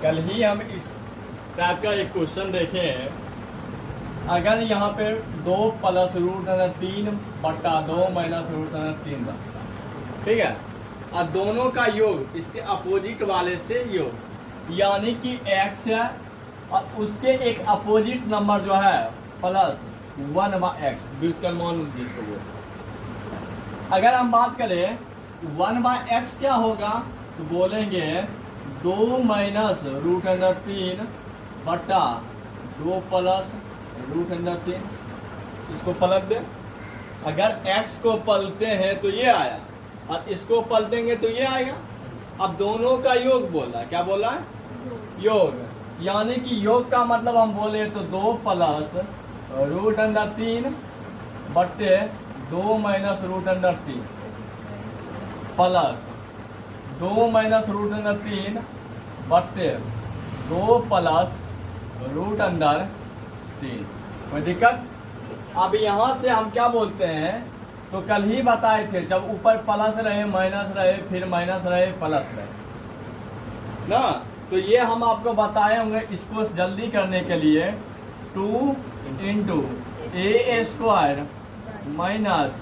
कल ही हम इस टाइप का एक क्वेश्चन देखे हैं। अगर यहाँ पे 2 प्लस रूट अंदर 3 बटा 2 माइनस रूट अंदर 3 रखता, ठीक है, और दोनों का योग इसके अपोजिट वाले से योग, यानी कि x है और उसके एक अपोजिट नंबर जो है प्लस 1/x, व्युत्क्रम मान जिसको बोलते। अगर हम बात करें 1/x क्या होगा तो बोलेंगे 2 माइनस रूट अंदर 3 बटा 2 प्लस रूट अंदर 3। इसको पलट दे, अगर x को पलटते हैं तो ये आया और इसको पलटेंगे तो ये आएगा। अब दोनों का योग बोला, क्या बोला है? योग, यानी कि योग का मतलब हम बोले तो 2 प्लस रूट अंदर 3 बटे 2 माइनस रूट अंदर 3 प्लस 2 माइनस रूट अंदर 3 बटे 2 प्लस रूट अंदर 3। कोई दिक्कत? अब यहाँ से हम क्या बोलते हैं, तो कल ही बताए थे, जब ऊपर प्लस रहे माइनस रहे फिर माइनस रहे प्लस रहे ना, तो ये हम आपको बताए होंगे। इसको जल्दी करने के लिए 2 into A square minus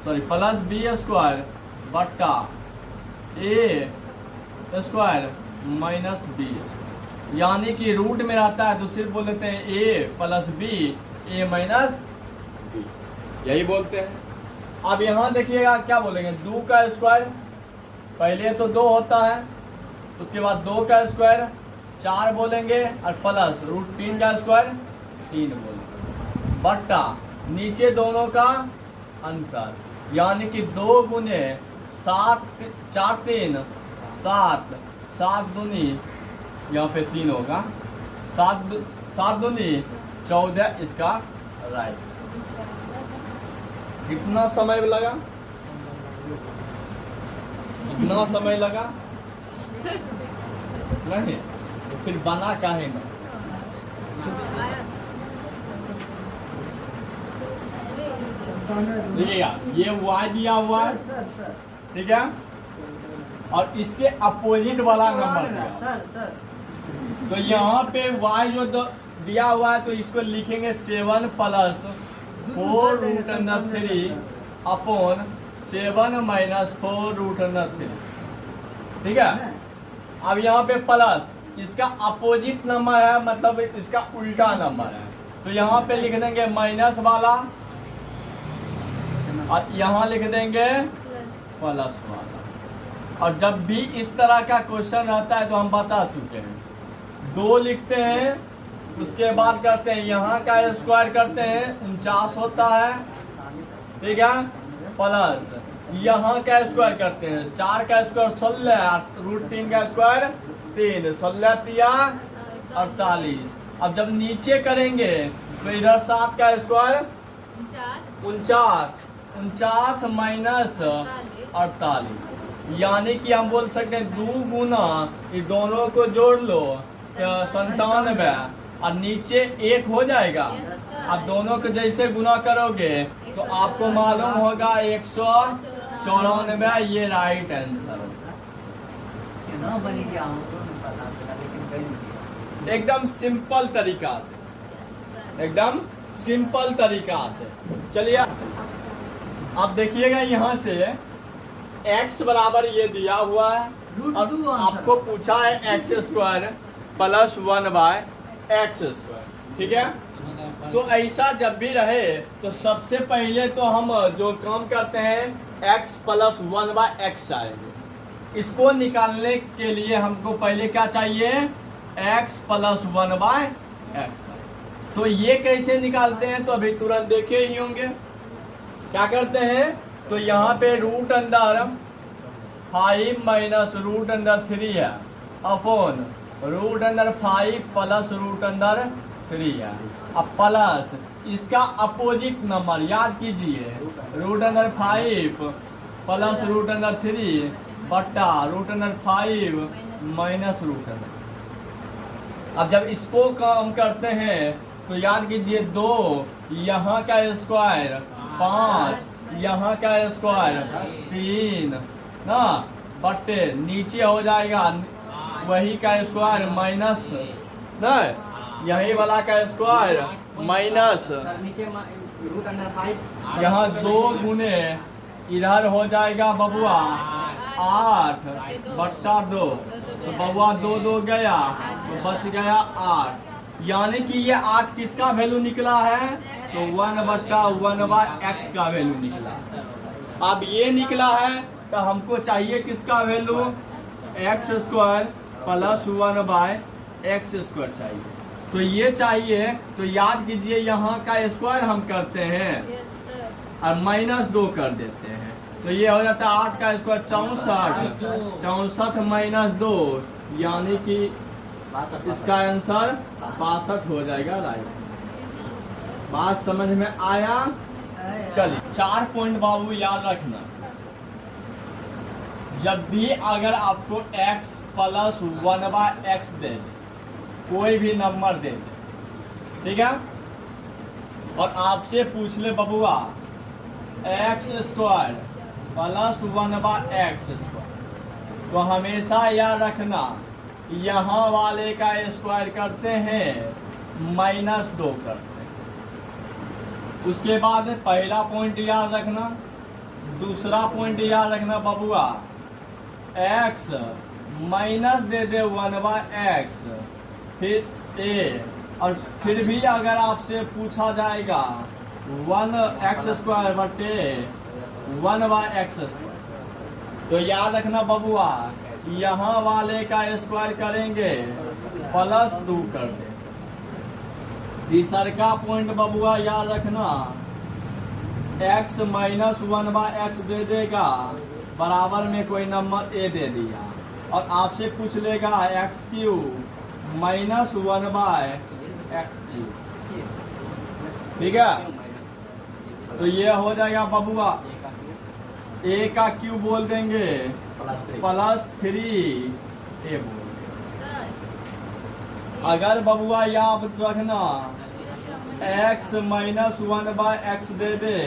plus B square बटा A square minus B square, यानी कि रूट में रहता है तो सिर्फ बोल देते हैं ए प्लस बी, ए माइनस बी, यही बोलते हैं। अब यहाँ देखिएगा क्या बोलेंगे, 2 का स्क्वायर, पहले तो 2 होता है, उसके बाद 2 का स्क्वायर 4 बोलेंगे और प्लस रूट 3 का स्क्वायर 3 बोलेंगे बटा नीचे दोनों का अंतर, यानी कि 2 गुने 7 4 3 7 7 दूनी, यहाँ पे 3 होगा, 7 दूनी 14, इसका राइट। कितना समय लगा? कितना समय लगा? नहीं तो फिर बना काहे ना? देखिएगा ये y दिया हुआ है, ठीक है, और इसके अपोजिट वाला नंबर दिया, तो यहाँ पे y जो दिया हुआ है तो इसको लिखेंगे 7 plus 4 root under 3 upon 7 minus 4 root under 3, ठीक है। अब यहाँ पे प्लस इसका अपोजिट नंबर है, मतलब इसका उल्टा नंबर है, तो यहाँ पे लिख देंगे माइनस वाला और यहाँ लिख देंगे प्लस वाला। और जब भी इस तरह का क्वेश्चन रहता है तो हम बता चुके हैं, 2 लिखते हैं, उसके बाद करते हैं यहाँ का स्क्वायर करते हैं 49 होता है, ठीक है, प्लस यहाँ का स्क्वायर करते हैं 4 का स्क्वायर 16, रूट 3 का स्क्वायर 3, 16 तिया 48। अब जब नीचे करेंगे तो इधर 7 का स्क्वायर 49 माइनस 48, यानी कि हम बोल सकते हैं 2 गुना, ये दोनों को जोड़ लो 97 और नीचे 1 हो जाएगा। अब दोनों को जैसे गुना करोगे तो आपको मालूम होगा 194, ये राइट आंसर होगा। एकदम सिंपल तरीका से, एकदम सिंपल तरीका से। चलिए अब देखिएगा यहाँ से x बराबर ये दिया हुआ है और आपको पूछा है x square plus 1/x square, ठीक है। तो ऐसा जब भी रहे तो सबसे पहले तो हम जो काम करते हैं x प्लस 1/x आएंगे। इसको निकालने के लिए हमको पहले क्या चाहिए, x प्लस 1/x। तो ये कैसे निकालते हैं तो अभी तुरंत देखे ही होंगे। क्या करते हैं, तो यहाँ पे रूट अंदर 5 माइनस रूट अंदर 3 है अपॉन रूट अंदर 5 प्लस रूट अंदर 3 है। अब प्लस इसका अपोजिट नंबर याद कीजिए, रूट अंदर 5 प्लस रूट अंदर 3 बटा रूट अंदर 5 माइनस रूट अंदर। अब जब इसको काम करते हैं तो याद कीजिए 2 यहाँ का स्क्वायर 5 यहाँ का स्क्वायर 3 ना, बटे नीचे हो जाएगा वही का स्क्वायर माइनस नहीं, यही वाला का स्क्वायर माइनस नीचे रूट अंडर 5 यहाँ 2 गुने इधर हो जाएगा बबुआ 8 बट्टा 2, तो बबुआ 2 2 गया तो बच गया 8। यानी कि ये 8 किसका वैल्यू निकला है, तो 1/1/x का वैल्यू निकला। अब ये निकला है तो हमको चाहिए किसका value, x square plus 1/x² चाहिए। तो ये चाहिए, तो याद कीजिए यहाँ का स्क्वायर हम करते हैं और -2 कर देते हैं, तो ये हो जाता है 8 का स्क्वायर 64, 64 - 2 यानी कि इसका आंसर 62 हो जाएगा राइट। बात समझ में आया। चलिए 4 पॉइंट बाबू याद रखना, जब भी अगर आपको x प्लस 1/x दे दे, कोई भी नंबर दे दे, ठीक है, और आपसे पूछ ले बबुआ x स्क्वायर प्लस 1/x², तो हमेशा याद रखना यहाँ वाले का स्क्वायर करते हैं -2 करते हैं। उसके बाद पहला पॉइंट याद रखना, दूसरा पॉइंट याद रखना बबुआ x माइनस दे दे 1/x फिर a, और फिर भी अगर आपसे पूछा जाएगा 1x² बटे 1/x², तो याद रखना बबुआ यहाँ वाले का स्क्वायर करेंगे +2 कर दे। तीसरा पॉइंट बबुआ याद रखना x माइनस 1/x दे देगा, बराबर में कोई नंबर a दे दिया, और आपसे पूछ लेगा x³ माइनस 1/x³, ठीक है, तो ये हो जाएगा बबुआ a का क्यूब बोल देंगे +3a बोल देंगे। अगर बबुआ याद रखना x माइनस 1/x दे दे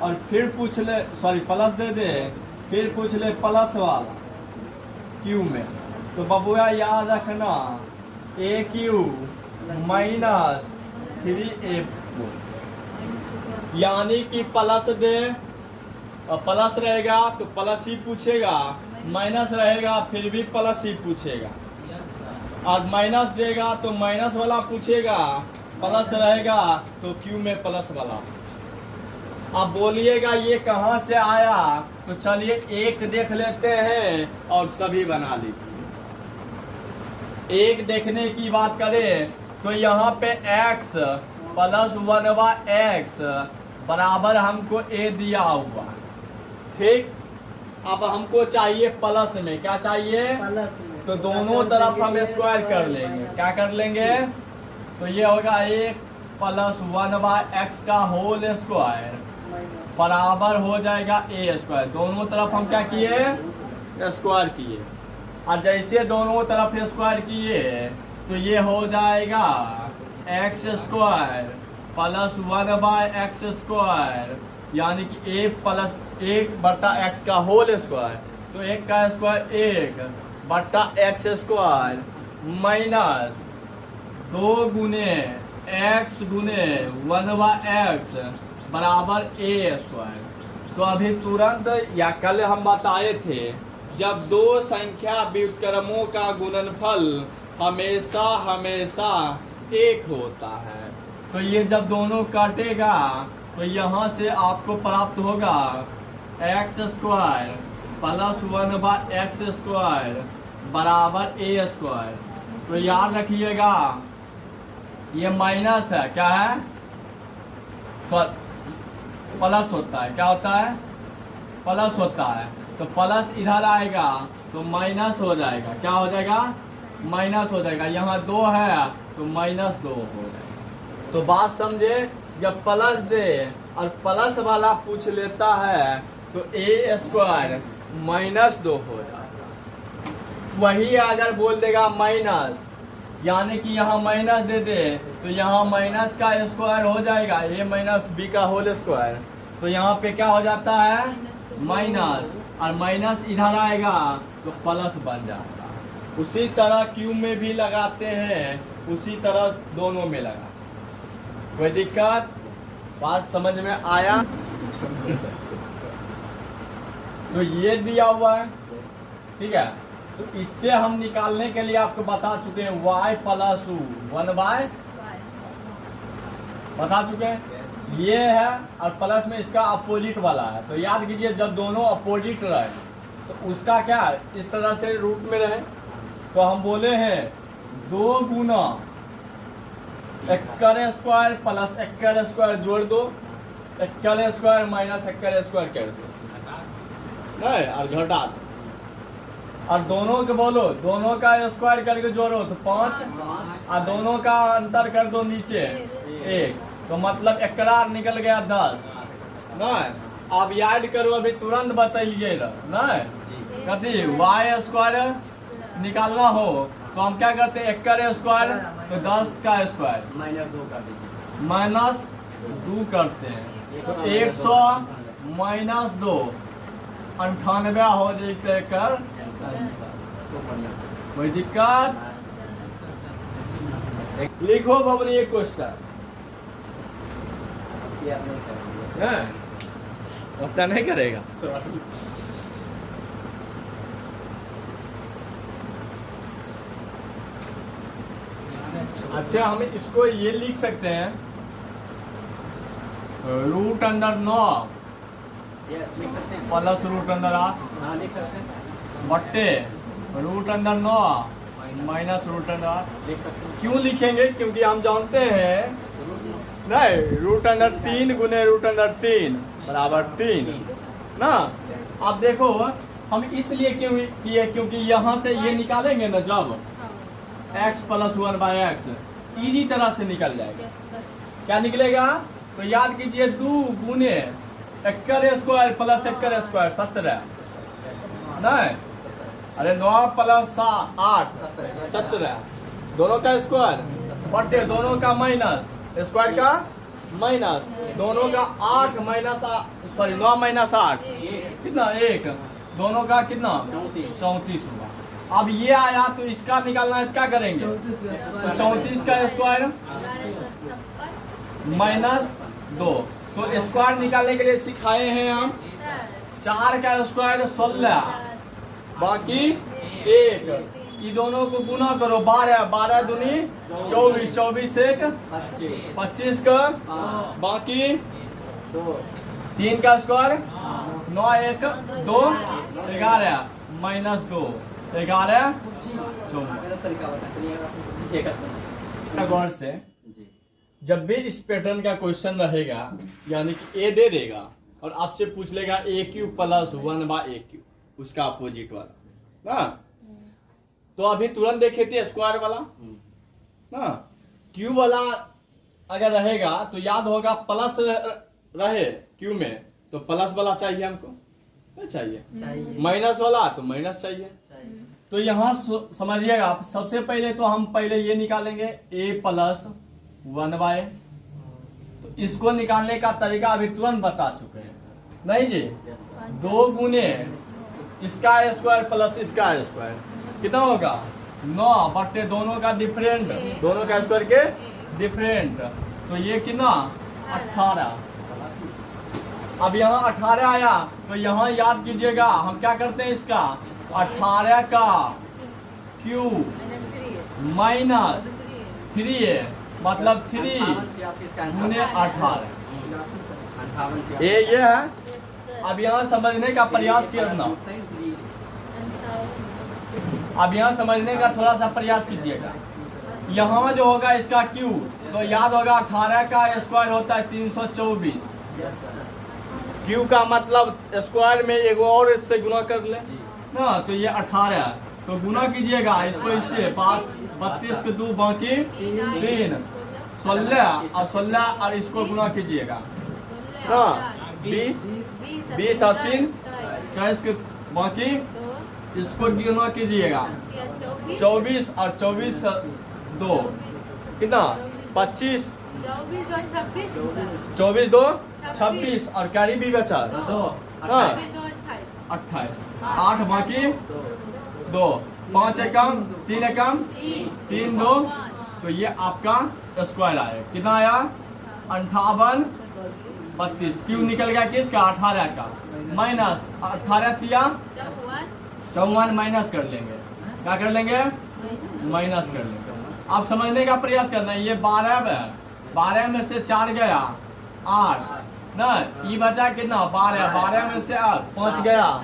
और फिर पूछ ले, सॉरी प्लस दे दे, फिर पूछ ले प्लस वाला क्यू में, तो बबुआ याद रखना a³ माइनस 3a बोल, यानी कि प्लस दे और प्लस रहेगा तो प्लस ही पूछेगा, माइनस रहेगा फिर भी प्लस ही पूछेगा, और माइनस देगा तो माइनस वाला पूछेगा, प्लस रहेगा तो क्यू में प्लस वाला पूछेगा। अब बोलिएगा ये कहाँ से आया, तो चलिए एक देख लेते हैं और सभी बना लीजिए। एक देखने की बात करें तो यहाँ पे x प्लस 1/x बराबर हमको a दिया हुआ, ठीक। अब हमको चाहिए प्लस में, क्या चाहिए, प्लस में, तो दोनों तरफ हम स्क्वायर कर लेंगे। क्या कर लेंगे, तो ये होगा 1 प्लस 1/x का होल स्क्वायर बराबर हो जाएगा a²। दोनों तरफ हम क्या किए, स्क्वायर किए, और जैसे दोनों तरफ स्क्वायर किए तो ये हो जाएगा x² प्लस 1/x², यानी कि a प्लस 1/x का होल स्क्वायर, तो 1 का स्क्वायर 1/x² माइनस 2 गुने x गुने 1/x बराबर a²। तो अभी तुरंत या कल हम बताए थे, जब दो संख्या व्युत्क्रमों का गुणनफल हमेशा हमेशा 1 होता है, तो ये जब दोनों काटेगा तो यहाँ से आपको प्राप्त होगा x² प्लस 1/x² बराबर a²। तो याद रखिएगा ये माइनस है, क्या है, प्लस होता है, क्या होता है, प्लस होता है, तो प्लस इधर आएगा तो माइनस हो जाएगा, क्या हो जाएगा, माइनस हो जाएगा। यहाँ 2 है तो -2 हो जाएगा। तो बात समझे, जब प्लस दे और प्लस वाला पूछ लेता है तो a² -2 हो जाएगा। वही अगर बोल देगा माइनस, यानी कि यहाँ माइनस दे दे तो यहाँ माइनस का स्क्वायर हो जाएगा a माइनस b का होल स्क्वायर, तो यहाँ पे क्या हो जाता है, माइनस, और माइनस इधर आएगा तो प्लस बन जाता है। उसी तरह क्यू में भी लगाते हैं, उसी तरह दोनों में लगा। कोई दिक्कत? बात समझ में आया? तो ये दिया हुआ है, ठीक है। तो इससे हम निकालने के लिए आपको बता चुके हैं y प्लस u 1/, बता चुके हैं ये है, और प्लस में इसका अपोजिट वाला है। तो याद कीजिए जब दोनों अपोजिट रहे तो उसका क्या इस तरह से रूट में रहे, तो हम बोले हैं 2 गुना एक्कर स्क्वायर प्लस एक्कर स्क्वायर जोड़ दो, एक्कर स्क्वायर माइनस एक्कर स्क्वायर कर दो, नहीं और घटा दो, और दोनों के बोलो दोनों का स्क्वायर करके जोड़ो तो 5, और दोनों का अंतर कर दो नीचे 1, तो मतलब एकरार निकल गया 10, नहीं। अब याद करो, अभी तुरंत बताइए नहीं, कभी y स्क्वायर निकालना हो तो हम क्या करते हैं, एक्कर स्क्वायर तो 10 का स्क्वायर -2 कर दीजिए, -2 करते हैं, तो 100 -2 98 हो जाते कर। कोई दिक्कत? लिखो बबली एक क्वेश्चन है, पता नहीं करेगा। अच्छा हम इसको ये लिख सकते हैं √9 यस लिख सकते हैं, प्लस √8 हाँ लिख सकते हैं, बट्टे √9 माइनस √8। लिख सकते हैं, क्यों लिखेंगे? क्योंकि हम जानते हैं नहीं √3 गुने √3 बराबर 3 ना। अब देखो हम इसलिए क्यों किए, क्योंकि यहाँ से ये निकालेंगे ना जब x प्लस 1/x इजी तरह से निकल जाएगा। क्या निकलेगा? तो याद कीजिए 2 गुने एक्कर स्क्वायर प्लस एक्कर स्क्वायर 17, नहीं अरे 9 प्लस 8 17, दोनों का स्क्वायर बटे दोनों का माइनस, स्क्वायर का माइनस, दोनों का 8 माइनस 9 माइनस 8 कितना 1, दोनों का कितना 34 हुआ। अब ये आया तो इसका निकालना है, क्या करेंगे? 34 का स्क्वायर माइनस 2, तो स्क्वायर निकालने के लिए सिखाए हैं हम 4 का स्क्वायर 16, बाकी 1, ये दोनों को गुना करो 12, 12 दूनी 24, 24 1 25 का, बाकी 3 का स्क्वायर 9 1 2 11 माइनस 2 11 14। गौर से जब भी इस पैटर्न का क्वेश्चन रहेगा यानी कि ए दे देगा और आपसे पूछ लेगा AQ प्लस 1/AQ, उसका अपोजिट वाला ना, तो अभी तुरंत देखे थे स्क्वायर वाला ना, Q वाला अगर रहेगा तो याद होगा प्लस रहे Q में तो प्लस वाला चाहिए हमको, नहीं चाहिए, माइनस वाला तो माइनस चाहिए। तो यहाँ समझिएगा आप, सबसे पहले तो हम पहले ये निकालेंगे A प्लस 1/, तो इसको निकालने का तरीका अभी तुरंत बता चुके हैं, नहीं जी। 2 गुने इसका स्क्वायर प्लस इसका स्क्वायर कितना होगा 9 बटे दोनों का डिफरेंट, दोनों का स्क्वायर के डिफरेंट, तो ये कितना 18। अब यहाँ 18 आया तो यहाँ याद कीजिएगा हम क्या करते हैं, इसका 18 का क्यू माइनस 3 मतलब 3 गुने 18, ये है। अब यहाँ समझने का प्रयास करना, अब यहाँ समझने का थोड़ा सा प्रयास कीजिएगा। यहाँ जो होगा इसका क्यू तो याद होगा 18 का स्क्वायर होता है 324, क्यू का मतलब स्क्वायर में एक और इससे गुना कर ले ना, तो ये 18 तो गुना कीजिएगा इसको इससे 32 के 2 बाकी 3 16 और 16 और इसको गुना कीजिएगा ना 20 और 3 22 के बाकी इसको गुना कीजिएगा 24 और 24 2 कितना 25 24 2 26 और कैरी भी बचा 2 28 8 बाकी 2 5 एकम 3 एकम 3 2, तो ये आपका स्क्वायर आया। कितना आया? 58 32। क्यों निकल गया? किसका? 18 का। माइनस 18 तिया 54, माइनस कर लेंगे। क्या कर लेंगे? माइनस कर लेंगे। आप समझने का प्रयास करना है। ये 12 है, 12 में से 4 गया 8 ना, ये बचा कितना? 12, 12 में से 5 गया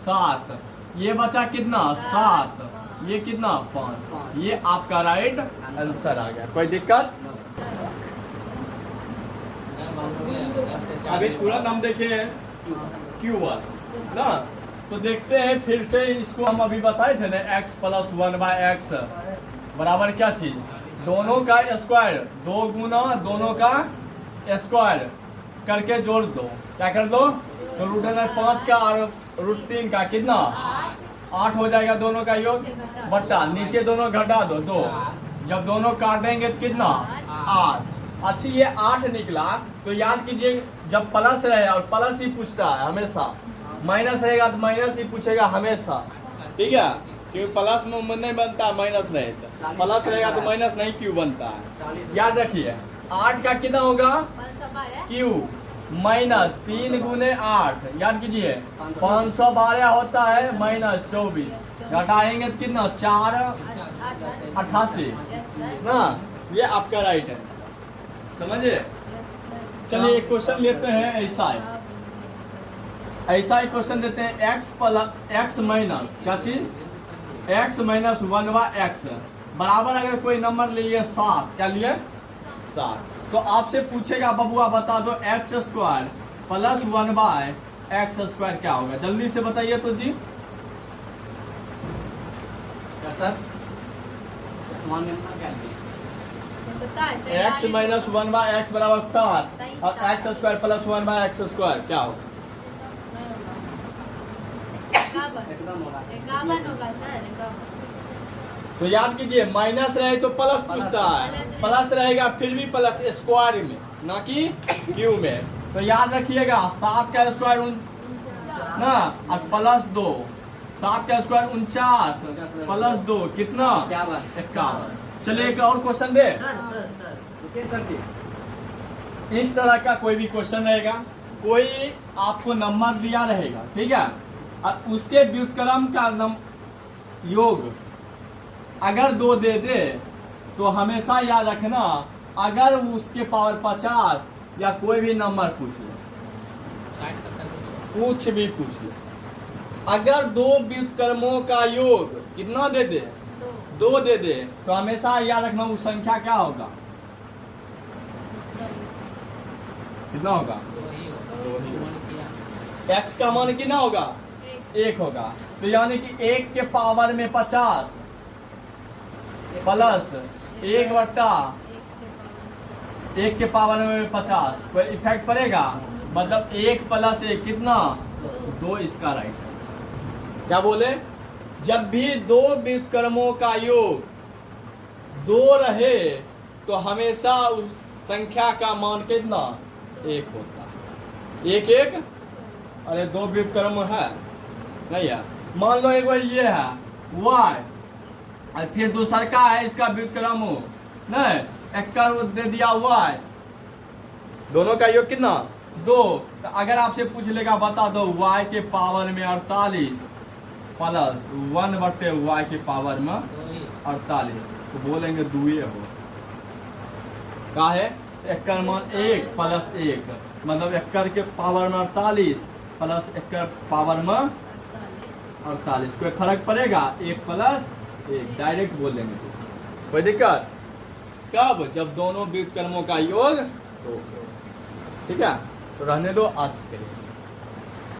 7, ये बचा कितना? 7, ये कितना? 5। ये आपका राइट आंसर आ गया। कोई दिक्कत? अभी तुरंत हम देखे Q1 ना, तो देखते हैं फिर से इसको। हम अभी बताए थे ना, x + 1/x बराबर क्या चीज? दोनों का स्क्वायर, 2 गुना दोनों का स्क्वायर करके जोड़ दो। क्या कर दो? तो √5 का और √3 का कितना? 8 हो जाएगा दोनों का योग, बट्टा नीचे दोनों घटा दो 2। जब दोनों काटेंगे तो कितना? 8। अच्छी, ये 8 निकला तो याद कीजिए, जब प्लस रहे और प्लस ही पूछता है हमेशा, माइनस रहेगा तो माइनस ही पूछेगा हमेशा। ठीक है, क्योंकि प्लस में नहीं बनता, माइनस रहे तो प्लस रहेगा तो माइनस नहीं क्यों बनता है। याद रखिए 8 का कितना होगा? Q माइनस 3 गुने 8। याद कीजिए 512 होता है माइनस 24, घटाएंगे तो कितना? 4 88 ना। ये आपका राइट आंसर, समझिए। चलिए एक क्वेश्चन लेते हैं ऐसा एक क्वेश्चन देते हैं। x माइनस क्या चीज? x - 1/x बराबर अगर कोई नंबर लिए 7, क्या लिए? 7, तो आपसे पूछेगा बबुआ बता दो x² + 1/x² क्या होगा? जल्दी से बताइए तो जी। सर x - 1/x बराबर 7 और x² + 1/x² क्या होगा? एकदम होगा। तो याद कीजिए माइनस रहे तो प्लस पूछता है, प्लस रहेगा फिर भी प्लस स्क्वायर में, ना कि क्यू में। तो याद रखिएगा 7 का स्क्वायर ना, और +2, 7 का स्क्वायर 49 +2 कितना? 51। चलिए एक और क्वेश्चन दे। इस तरह का कोई भी क्वेश्चन रहेगा, कोई आपको नंबर दिया रहेगा, ठीक है, और उसके व्युत्क्रम का योग अगर 2 दे दे तो हमेशा याद रखना, अगर उसके पावर 50 या कोई भी नंबर पूछ ले, कुछ भी पूछ ले, अगर 2 व्युत्क्रमों का योग कितना दे दे? 2 दे दे, तो हमेशा याद रखना उस संख्या क्या होगा? कितना होगा? 2 x का मान कितना होगा? 1 होगा। तो यानी कि 1 के पावर में 50 प्लस 1/1 के पावर में 50, कोई इफेक्ट पड़ेगा? मतलब 1 + 1 कितना? 2। इसका राइट आंसर। क्या बोले? जब भी 2 व्युत्क्रमों का योग 2 रहे तो हमेशा उस संख्या का मान कितना? 1 होता है। 1 1, अरे 2 व्युत्क्रम है नहीं है। मान लो एक बार ये है y और फिर दूसर का है इसका व्युत्क्रम हो नहीं, एक दे दिया y, दोनों का योग कितना? 2। तो अगर आपसे पूछ लेगा बता दो y के पावर में 48 प्लस 1/y के पावर में 48, तो बोलेंगे 2 हो। क्या है? एक का मान 1 + 1, मतलब 1 के पावर में 48 प्लस 1 के पावर में 48, कोई फर्क पड़ेगा? 1 + 1 डायरेक्ट बोल देंगे। कोई दिक्कत? कब? जब दोनों व्युत्क्रमों का योग तो, ठीक है, तो रहने दो आज के लिए।